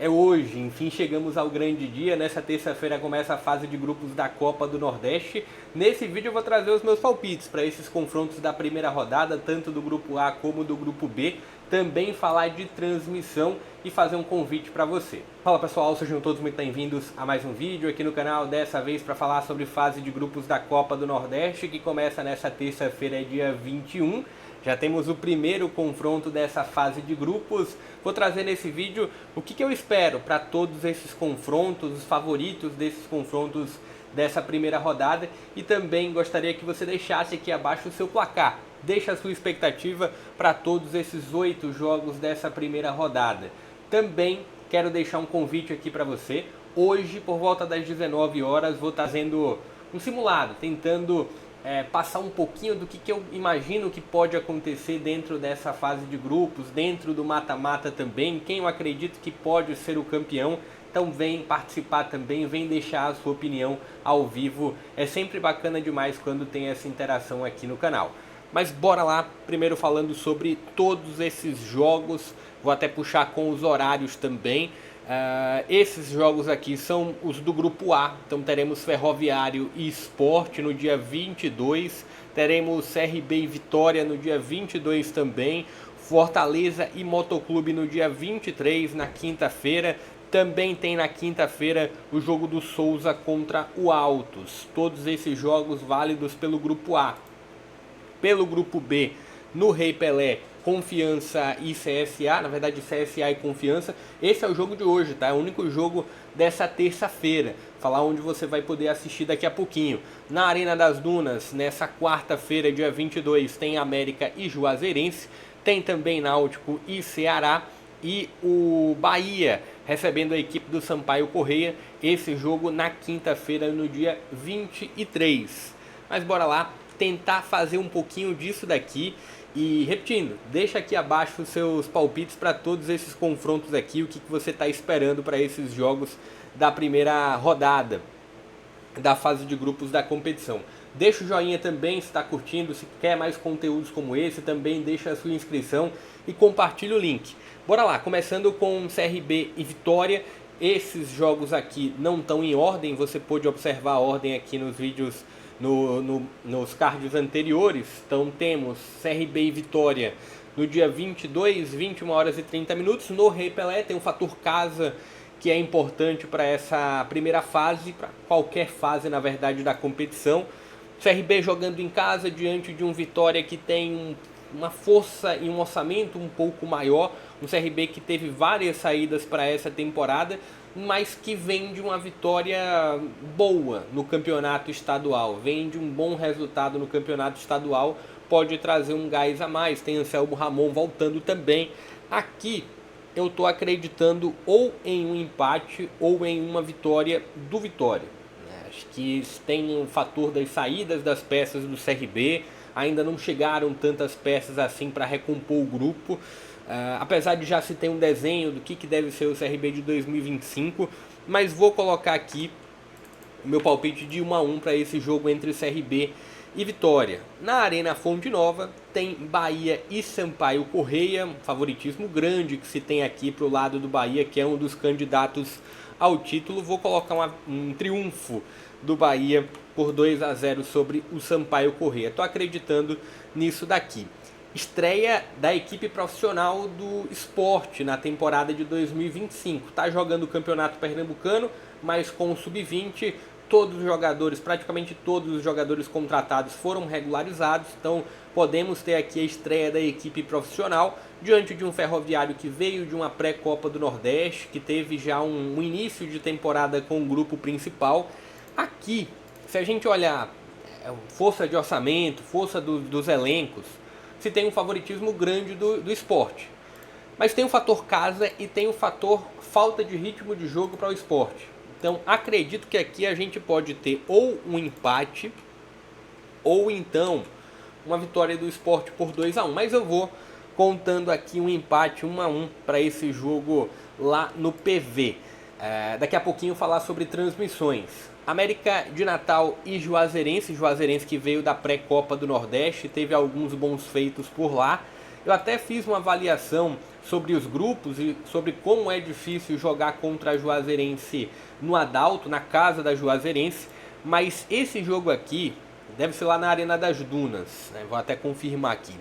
É hoje, enfim, chegamos ao grande dia. Nessa terça-feira começa a fase de grupos da Copa do Nordeste. Nesse vídeo eu vou trazer os meus palpites para esses confrontos da primeira rodada, tanto do grupo A como do grupo B. Também falar de transmissão e fazer um convite para você. Fala pessoal, sejam todos muito bem-vindos a mais um vídeo aqui no canal, dessa vez para falar sobre fase de grupos da Copa do Nordeste, que começa nessa terça-feira, dia 21. Já temos o primeiro confronto dessa fase de grupos. Vou trazer nesse vídeo o que eu espero para todos esses confrontos, os favoritos desses confrontos dessa primeira rodada. E também gostaria que você deixasse aqui abaixo o seu placar. Deixe a sua expectativa para todos esses 8 jogos dessa primeira rodada. Também quero deixar um convite aqui para você. Hoje, por volta das 19 horas, vou estar fazendo um simulado, tentando passar um pouquinho do que eu imagino que pode acontecer dentro dessa fase de grupos, dentro do mata-mata também, quem eu acredito que pode ser o campeão. Então vem participar também, vem deixar a sua opinião ao vivo. É sempre bacana demais quando tem essa interação aqui no canal. Mas bora lá, primeiro falando sobre todos esses jogos, vou até puxar com os horários também. Esses jogos aqui são os do grupo A, então teremos Ferroviário e Sport no dia 22, teremos CRB e Vitória no dia 22 também, Fortaleza e Motoclube no dia 23, na quinta-feira. Também tem na quinta-feira o jogo do Souza contra o Altos, todos esses jogos válidos pelo grupo A. Pelo grupo B, no Rei Pelé, Confiança e CSA, na verdade CSA e Confiança. Esse é o jogo de hoje, tá? É o único jogo dessa terça-feira. Falar onde você vai poder assistir daqui a pouquinho. Na Arena das Dunas, nessa quarta-feira, dia 22, tem América e Juazeirense. Tem também Náutico e Ceará. E o Bahia recebendo a equipe do Sampaio Corrêa. Esse jogo na quinta-feira, no dia 23. Mas bora lá tentar fazer um pouquinho disso daqui. E repetindo, deixa aqui abaixo os seus palpites para todos esses confrontos aqui, o que você está esperando para esses jogos da primeira rodada da fase de grupos da competição. Deixa o joinha também se está curtindo, se quer mais conteúdos como esse, também deixa a sua inscrição e compartilha o link. Bora lá, começando com CRB e Vitória. Esses jogos aqui não estão em ordem, você pode observar a ordem aqui nos vídeos, nos cards anteriores. Então temos CRB e Vitória no dia 22, 21 horas e 30 minutos. No Rei Pelé tem um fator casa que é importante para essa primeira fase, para qualquer fase na verdade da competição. CRB jogando em casa diante de um Vitória que tem uma força e um orçamento um pouco maior. Um CRB que teve várias saídas para essa temporada, mas que vem de uma vitória boa no campeonato estadual, vem de um bom resultado no campeonato estadual, pode trazer um gás a mais. Tem Anselmo Ramon voltando também. Aqui eu estou acreditando ou em um empate ou em uma vitória do Vitória. Acho que tem um fator das saídas das peças do CRB, ainda não chegaram tantas peças assim para recompor o grupo. Apesar de já se ter um desenho do que deve ser o CRB de 2025, mas vou colocar aqui o meu palpite de 1-1 para esse jogo entre CRB e Vitória. Na Arena Fonte Nova tem Bahia e Sampaio Corrêa, um favoritismo grande que se tem aqui para o lado do Bahia, que é um dos candidatos ao título. Vou colocar um triunfo do Bahia por 2-0 sobre o Sampaio Corrêa. Estou acreditando nisso daqui. Estreia da equipe profissional do Sport na temporada de 2025. Está jogando o Campeonato Pernambucano, mas com o Sub-20, todos os jogadores, praticamente todos os jogadores contratados foram regularizados. Então podemos ter aqui a estreia da equipe profissional diante de um Ferroviário que veio de uma pré-Copa do Nordeste, que teve já um início de temporada com o grupo principal. Aqui, se a gente olhar força de orçamento, força dos elencos, se tem um favoritismo grande do Sport. Mas tem o fator casa e tem o fator falta de ritmo de jogo para o Sport. Então acredito que aqui a gente pode ter ou um empate ou então uma vitória do Sport por 2-1. Mas eu vou contando aqui um empate 1-1 para esse jogo lá no PV. Daqui a pouquinho falar sobre transmissões. América de Natal e Juazeirense que veio da pré-Copa do Nordeste, teve alguns bons feitos por lá. Eu até fiz uma avaliação sobre os grupos e sobre como é difícil jogar contra a Juazeirense no Adalto, na casa da Juazeirense, mas esse jogo aqui deve ser lá na Arena das Dunas, né? Vou até confirmar aqui.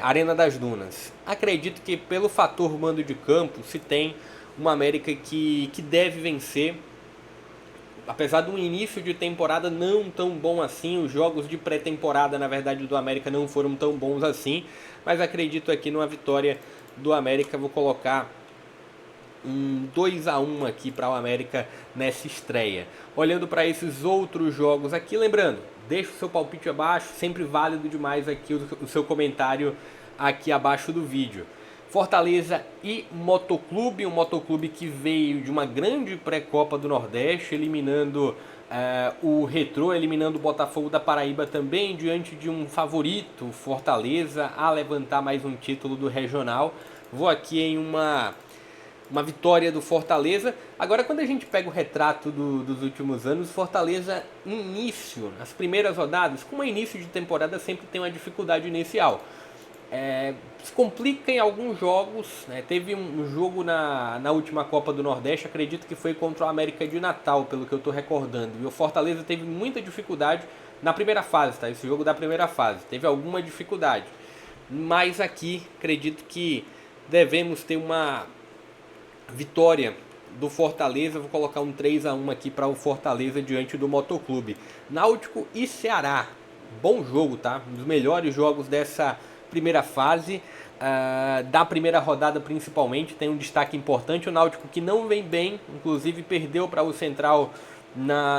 Arena das Dunas. Acredito que pelo fator mando de campo se tem uma América que deve vencer. Apesar de um início de temporada não tão bom assim, os jogos de pré-temporada, na verdade, do América não foram tão bons assim, mas acredito aqui numa vitória do América. Vou colocar um 2-1 aqui para o América nessa estreia. Olhando para esses outros jogos aqui, lembrando, deixa o seu palpite abaixo, sempre válido demais aqui o seu comentário aqui abaixo do vídeo. Fortaleza e Motoclube, um Motoclube que veio de uma grande pré-copa do Nordeste, eliminando o Retrô, eliminando o Botafogo da Paraíba também, diante de um favorito, Fortaleza, a levantar mais um título do Regional. Vou aqui em uma vitória do Fortaleza. Agora, quando a gente pega o retrato dos últimos anos, Fortaleza, início, nas primeiras rodadas, como é início de temporada, sempre tem uma dificuldade inicial. Se complica em alguns jogos, né? Teve um jogo na última Copa do Nordeste, acredito que foi contra o América de Natal, pelo que eu estou recordando. E o Fortaleza teve muita dificuldade na primeira fase, tá? Esse jogo da primeira fase, teve alguma dificuldade. Mas aqui, acredito que devemos ter uma vitória do Fortaleza. Vou colocar um 3-1 aqui para o Fortaleza diante do Motoclube. Náutico e Ceará, bom jogo, tá? Um dos melhores jogos dessa primeira fase, da primeira rodada principalmente. Tem um destaque importante, o Náutico que não vem bem, inclusive perdeu para o Central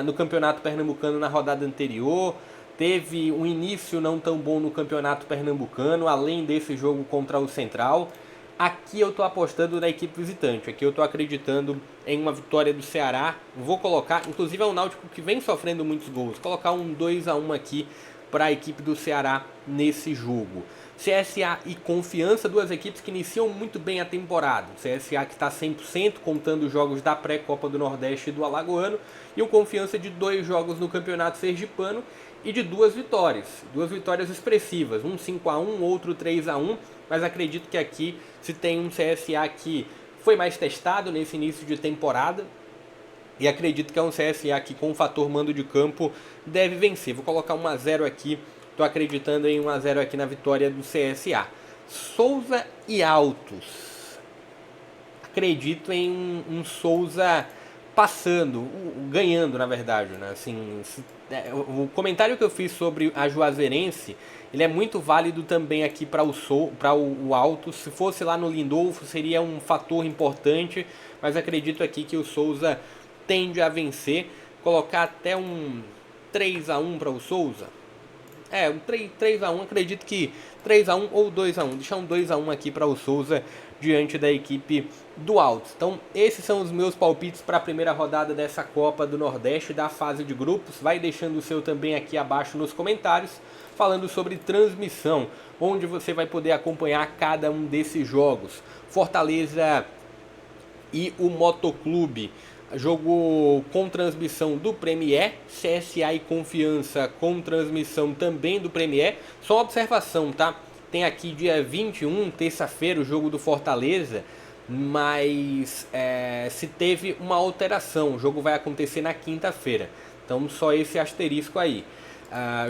no Campeonato Pernambucano na rodada anterior, teve um início não tão bom no Campeonato Pernambucano, além desse jogo contra o Central. Aqui eu estou apostando na equipe visitante, aqui eu estou acreditando em uma vitória do Ceará. Vou colocar, inclusive é um Náutico que vem sofrendo muitos gols, colocar um 2-1 aqui para a equipe do Ceará nesse jogo. CSA e Confiança, duas equipes que iniciam muito bem a temporada. O CSA que está 100% contando os jogos da pré-Copa do Nordeste e do Alagoano, e o Confiança de 2 jogos no Campeonato Sergipano e de 2 vitórias expressivas, um 5-1, outro 3-1, mas acredito que aqui se tem um CSA que foi mais testado nesse início de temporada, e acredito que é um CSA que com o fator mando de campo deve vencer. Vou colocar 1-0 aqui, estou acreditando em 1-0 aqui na vitória do CSA. Souza e Altos, acredito em um Souza passando, ganhando na verdade, né? Assim, o comentário que eu fiz sobre a Juazeirense, ele é muito válido também aqui para o Altos. Se fosse lá no Lindolfo seria um fator importante, mas acredito aqui que o Souza tende a vencer. Colocar até um 3-1 para o Souza. Um 3-1, acredito que 3-1 ou 2-1. Deixar um 2-1 aqui para o Souza diante da equipe do Altos. Então, esses são os meus palpites para a primeira rodada dessa Copa do Nordeste, da fase de grupos. Vai deixando o seu também aqui abaixo nos comentários, falando sobre transmissão, onde você vai poder acompanhar cada um desses jogos. Fortaleza e o Motoclube, jogo com transmissão do Premier. CSA e Confiança com transmissão também do Premier. Só uma observação, tá? Tem aqui dia 21, terça-feira, o jogo do Fortaleza, mas se teve uma alteração, o jogo vai acontecer na quinta-feira. Então só esse asterisco aí.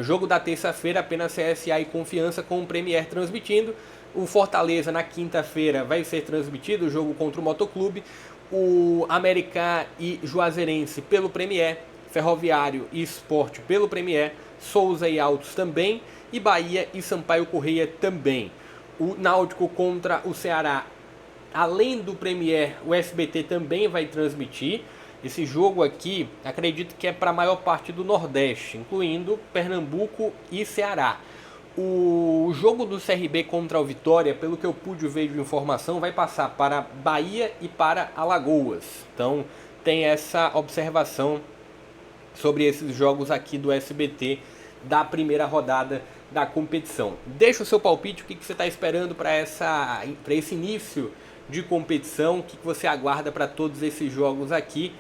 Jogo da terça-feira, apenas CSA e Confiança com o Premier transmitindo. O Fortaleza na quinta-feira vai ser transmitido, o jogo contra o Motoclube. O América e Juazeirense pelo Premier, Ferroviário e Sport pelo Premier, Souza e Altos também, e Bahia e Sampaio Corrêa também. O Náutico contra o Ceará, além do Premier, o SBT também vai transmitir. Esse jogo aqui, acredito que é para a maior parte do Nordeste, incluindo Pernambuco e Ceará. O jogo do CRB contra o Vitória, pelo que eu pude ver de informação, vai passar para Bahia e para Alagoas. Então tem essa observação sobre esses jogos aqui do SBT da primeira rodada da competição. Deixa o seu palpite, o que você está esperando para esse início de competição, o que você aguarda para todos esses jogos aqui.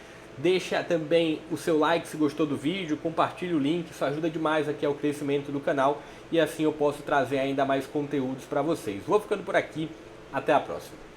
Deixa também o seu like se gostou do vídeo, compartilhe o link, isso ajuda demais aqui ao crescimento do canal e assim eu posso trazer ainda mais conteúdos para vocês. Vou ficando por aqui, até a próxima.